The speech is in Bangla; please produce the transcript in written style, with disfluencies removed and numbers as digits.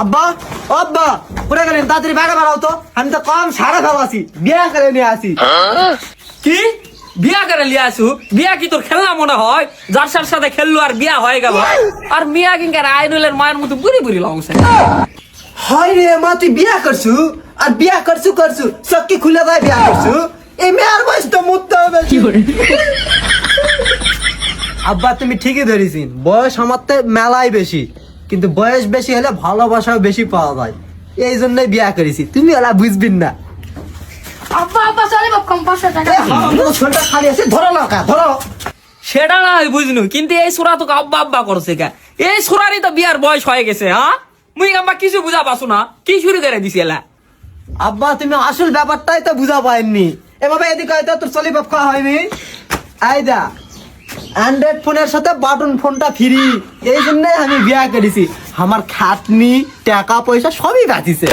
আব্বা ও আব্বা কোথায় গেলেন? তাড়াতাড়ি বাইরে বেরাও তো, আমি তো কম সারা ফেলাছি, বিয়া করে নিয়ে আসি। কি বিয়া করে লিয়ে আসু? বিয়া কি তোর খেলনা মনে হয়? যার সাথে খেললো আর বিয়া হয়ে গেল? আর মিয়া কিংকার আইনুলের মায়ের মতো বুড়ি বুড়ি লাগছে। হয় রে মা, তুই বিয়া করছু আর বিয়া করছু সবকে খুলে দেয় বিয়া করছু। এই মেয়ের বয়স তো মরতে হবে। আব্বা তুমি ঠিকই ধরেছিস, বয়স আমার তো মেলাই বেশি, কিন্তু বয়স বেশি হলে ভালোবাসাও বেশি পাওয়া যায়, এই জন্যই বিয়া করেছি। তুমি ওলা বুঝবিন না। আব্বা আব্বা চলে বাপ কম 500 টাকা। ছোটটা খালি আছে, ধরো না ধরো। সেটা না হয় বুঝনু, কিন্তু এই সুরা তোকে আব্বা আব্বা করছে কে? এই সুরারই তো বিয়ার বয়স হয়ে গেছে। হ্যাঁ মুই আব্বা কিছু বুঝা পাসু না, কি শুরু করে দিছি এলা? আব্বা তুমি আসল ব্যাপারটাই তো বুঝা পাইনি। এভাবে এদিকে হয়তো তোর চলি বাপ খাওয়া হয়নি। আইদা অ্যান্ড্রয়েড ফোনের সাথে বাটন ফোনটা ফ্রি, এই জন্যই আমি বিয়া করেছি। আমার খাটনি টাকা পয়সা সবই বাঁচিছে।